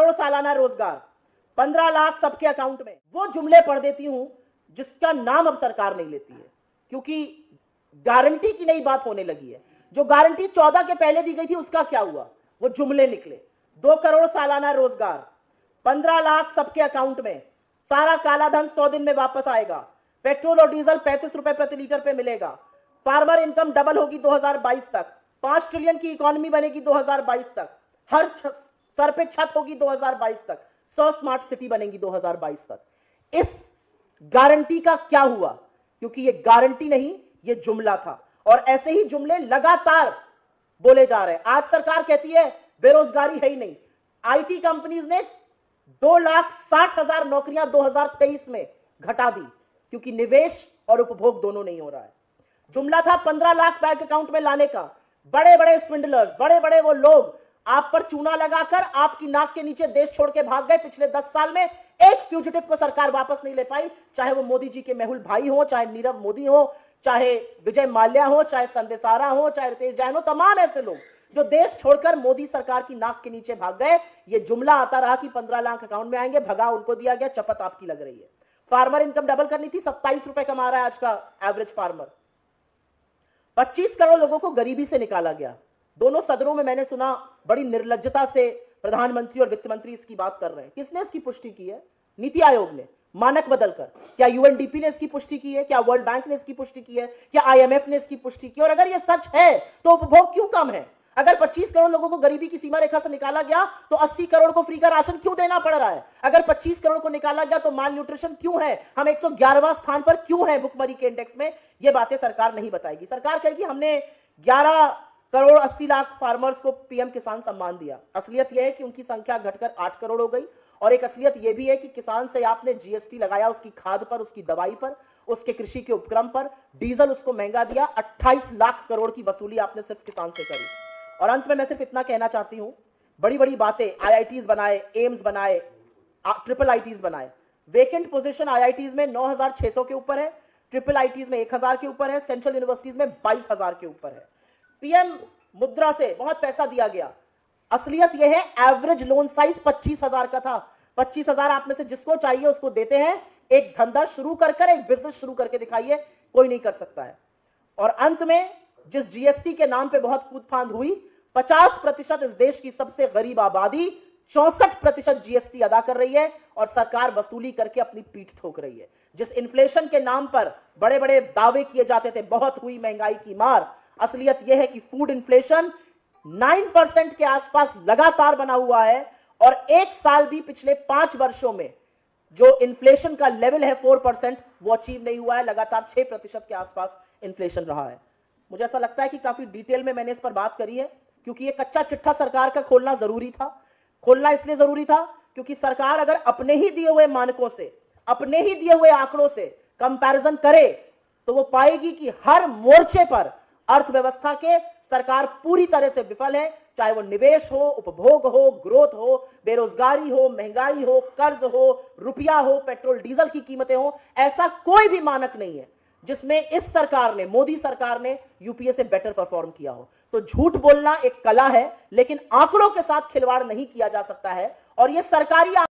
करोड़ सालाना रोजगार, 15 लाख सबके अकाउंट में, वो जुमले पढ़ देती हूं जिसका नाम अब सरकार नहीं लेती है, क्योंकि गारंटी की नई बात होने लगी है। जो गारंटी 14 के पहले दी गई थी उसका क्या हुआ, वो जुमले निकले। 2 करोड़ सालाना रोजगार, 15 लाख सबके अकाउंट में, सारा काला धन 100 दिन में वापस आएगा, पेट्रोल और डीजल 35 रुपए प्रति लीटर पे मिलेगा, फार्मर इनकम डबल होगी 2022 तक, 5 ट्रिलियन की इकोनॉमी बनेगी 2022 तक, हर सर पे छत होगी 2022 तक, 100 स्मार्ट सिटी बनेगी 2022 तक। इस गारंटी का क्या हुआ? क्योंकि ये गारंटी नहीं, ये जुमला था, और ऐसे ही जुमले लगातार बोले जा रहे हैं। आज सरकार कहती है बेरोजगारी है ही नहीं। आईटी कंपनीज ने 2,60,000 नौकरियां 2023 में घटा दी, क्योंकि निवेश और उपभोग दोनों नहीं हो रहा है। जुमला था 15 लाख बैंक अकाउंट में लाने का। बड़े बड़े स्विंडलर्स, बड़े बड़े वो लोग आप पर चूना लगाकर आपकी नाक के नीचे देश छोड़ के भाग गए। पिछले 10 साल में एक फ्यूजिटिव को सरकार वापस नहीं ले पाई, चाहे वो मोदी जी के मेहुल भाई हो, चाहे नीरव मोदी हो, चाहे विजय माल्या हो, चाहे संदेशारा हो, चाहे रितेश जैन हो। तमाम ऐसे लोग जो देश छोड़कर मोदी सरकार की नाक के नीचे भाग गए। ये जुमला आता रहा कि 15 लाख अकाउंट में आएंगे, भगा उनको दिया गया, चपत आपकी लग रही है। फार्मर इनकम डबल करनी थी, 27 रुपए कमा रहा है आज का एवरेज फार्मर। 25 करोड़ लोगों को गरीबी से निकाला गया। दोनों सदनों में मैंने सुना बड़ी निर्लज्जता से प्रधानमंत्री और वित्त मंत्री इसकी बात कर रहे हैं। किसने इसकी पुष्टि की है? नीति आयोग ने, मानक बदलकर। क्या यूएनडीपी ने इसकी पुष्टि की है? क्या वर्ल्ड बैंक ने इसकी पुष्टि की है? क्या आईएमएफ ने इसकी पुष्टि की? और अगर यह सच है तो उपभोग क्यों कम है? अगर 25 करोड़ लोगों को गरीबी की सीमा रेखा से निकाला गया तो 80 करोड़ को फ्री का राशन क्यों देना पड़ रहा है? अगर 25 करोड़ को निकाला गया तो माल न्यूट्रिशन क्यों है? हम 111वां स्थान पर क्यों है भुखमरी के इंडेक्स में? ये बातें सरकार नहीं बताएगी। सरकार कहेगी हमने 11 करोड़ 80 लाख फार्मर्स को पीएम किसान सम्मान दिया। असलियत यह है कि उनकी संख्या घटकर 8 करोड़ हो गई। और एक असलियत यह भी है कि किसान से आपने जीएसटी लगाया, उसकी खाद पर, उसकी दवाई पर, उसके कृषि के उपक्रम पर, डीजल उसको महंगा दिया। 28 लाख करोड़ की वसूली आपने सिर्फ किसान से करी। और अंत में मैं सिर्फ इतना कहना चाहती हूं, बड़ी बड़ी बातें, आईआईटीज बनाए, एम्स बनाए, ट्रिपल आईटीज बनाए। वेकेंट पोजीशन आईआईटीज में 9,600 के ऊपर है, ट्रिपल आईटीज में 1,000 के ऊपर है, सेंट्रल यूनिवर्सिटीज में 22,000 के ऊपर है। पीएम मुद्रा से बहुत पैसा दिया गया। असलियत यह है एवरेज लोन साइज 25,000 का था। 25,000 आप में से जिसको चाहिए उसको देते हैं। एक धंधा शुरू कर एक बिजनेस शुरू करके दिखाइए, कोई नहीं कर सकता है। और अंत में जिस जीएसटी के नाम पे बहुत कूदफांद हुई, 50% इस देश की सबसे गरीब आबादी 64% जीएसटी अदा कर रही है और सरकार वसूली करके अपनी पीठ ठोक रही है। जिस इन्फ्लेशन के नाम पर बड़े बड़े दावे किए जाते थे, बहुत हुई महंगाई की मार, असलियत यह है कि फूड इन्फ्लेशन 9% के आसपास लगातार बना हुआ है। और एक साल भी पिछले 5 वर्षों में जो इन्फ्लेशन का लेवल है 4%, वो अचीव नहीं हुआ है। लगातार 6% के आसपास इन्फ्लेशन रहा है। मुझे ऐसा लगता है कि काफी डिटेल में मैंने इस पर बात करी है, क्योंकि ये कच्चा चिट्ठा सरकार का खोलना जरूरी था। खोलना इसलिए जरूरी था क्योंकि सरकार अगर अपने ही दिए हुए मानकों से, अपने ही दिए हुए आंकड़ों से कंपैरिजन करे तो वो पाएगी कि हर मोर्चे पर अर्थव्यवस्था के सरकार पूरी तरह से विफल है। चाहे वो निवेश हो, उपभोग हो, ग्रोथ हो, बेरोजगारी हो, महंगाई हो, कर्ज हो, रुपया हो, पेट्रोल डीजल की कीमतें हो, ऐसा कोई भी मानक नहीं है जिसमें इस सरकार ने, मोदी सरकार ने यूपीए से बेटर परफॉर्म किया हो। तो झूठ बोलना एक कला है, लेकिन आंकड़ों के साथ खिलवाड़ नहीं किया जा सकता है। और ये सरकारी